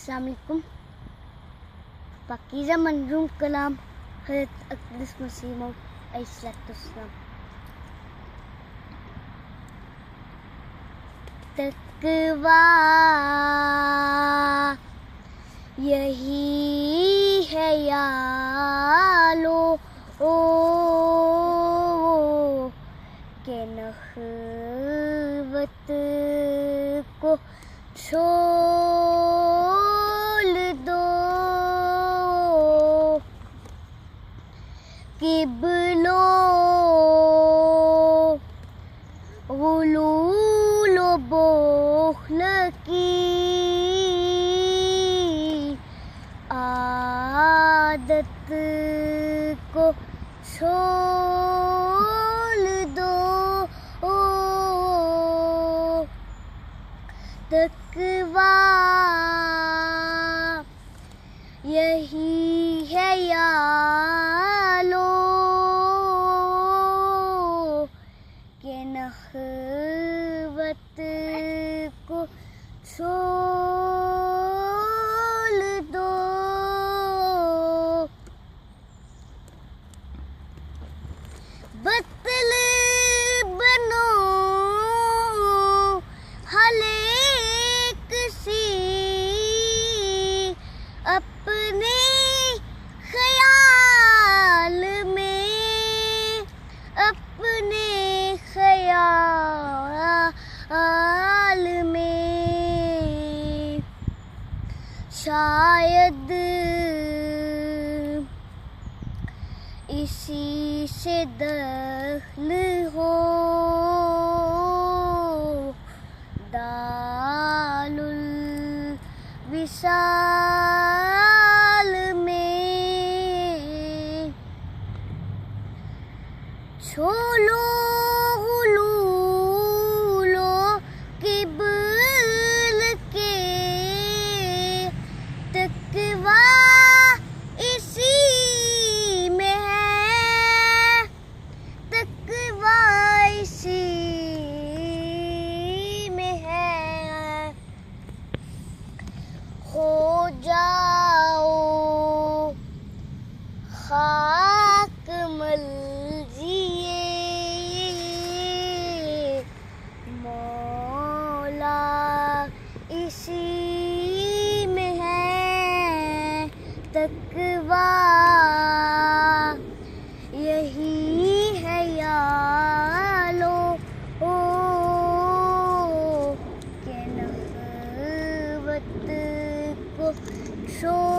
السلام علیکم. پاکیزہ منظوم کلام حضرت اقدس مسیح موعود علیہ السلام. تقویٰ یہی ہے یارو کہ نخوت کو چھوڑ دو، قبلوں غلول و بخل کی عادت کو چھوڑ دو. تقویٰ یہی ہے یارو کہ نخوت کو چھوڑ دو. بطل بنو ہر ایک سی اپنے خیال میں، اپنے خیال میں. شاید اسی سے دخل ہو دال الوصال میں. چھوڑو غلول و کبر کے، تقویٰ اسی میں ہے، تقویٰ اسی میں ہے. ہو جاؤ خاک ملجیے مولا اسی میں ہے. تقویٰ یہی ہے یارو کہ نخوت کو چھوڑ